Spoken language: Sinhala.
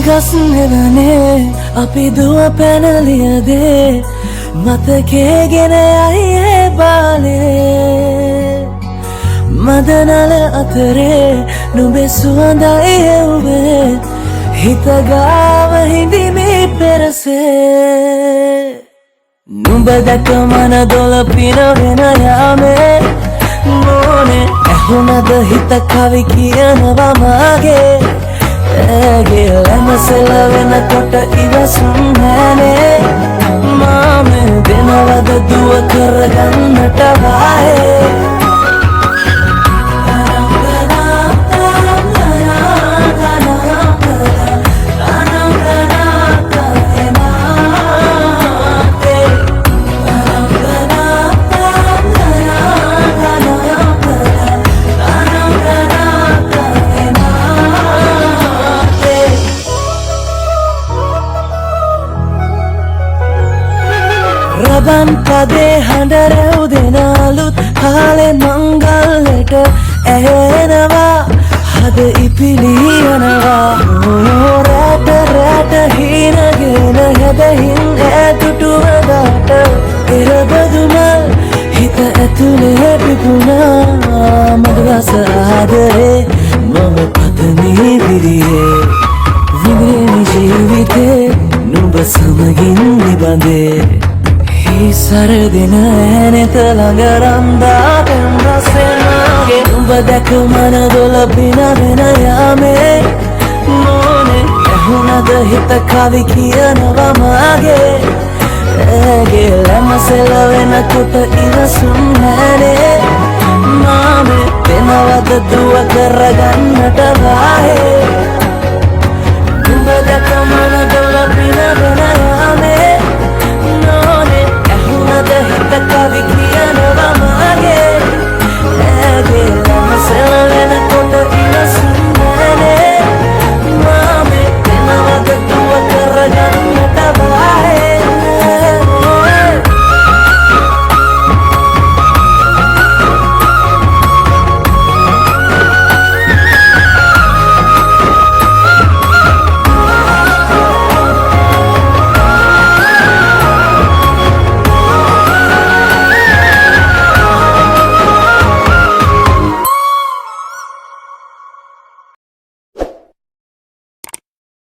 ගස් නෙවනේ අපි දුව පැනලියදේ මතකේගෙන යයි ඒ බාලේ මදනල අතරේ නුඹේ සුවඳයි එව්වේ හිත ගාව හිඳිමි පෙරසේ නුඹ දැක මන දොළ පිනවෙන යාමේ මොනේ ඇහුණද හිත කවි කියනවා මාගේ ඇගේ ලැමසෙල වෙනකොට ඉවසුම් නෑනේ මාමේ දෙනවද දුව කරගන්නට වායේ රබන් පදේ හඬ රැව් දෙන අලුත් කාලේ මංගල්ලට ඇහෙනවා හද ඉපිලියනවා රැට රැට හීනගෙන හැබැහින් ඈතුටුවදාට එරබදුමල් හිත ඇතුලේ පිපුණා මදවස ආදරේ මම පතමි විරියේ විඳින ජීවිතේ නුඹ සමගින් නිබඳේ සරදින ඇනෙත ළඟ රන්දා පෙම් රසෙනාගේ නුඹ දැක මන දොළ පිනවෙන යාමේ මොනේ ඇහුණද හිත කවි කියනවා මාගේ ඇගේ ලැමසෙල වෙනකොට ඉවසුම් නෑනේ මාමේ දෙනවද දුව කරගන්නට වායේ නුඹ දැක මන දොළ පිනවෙන යාමේ the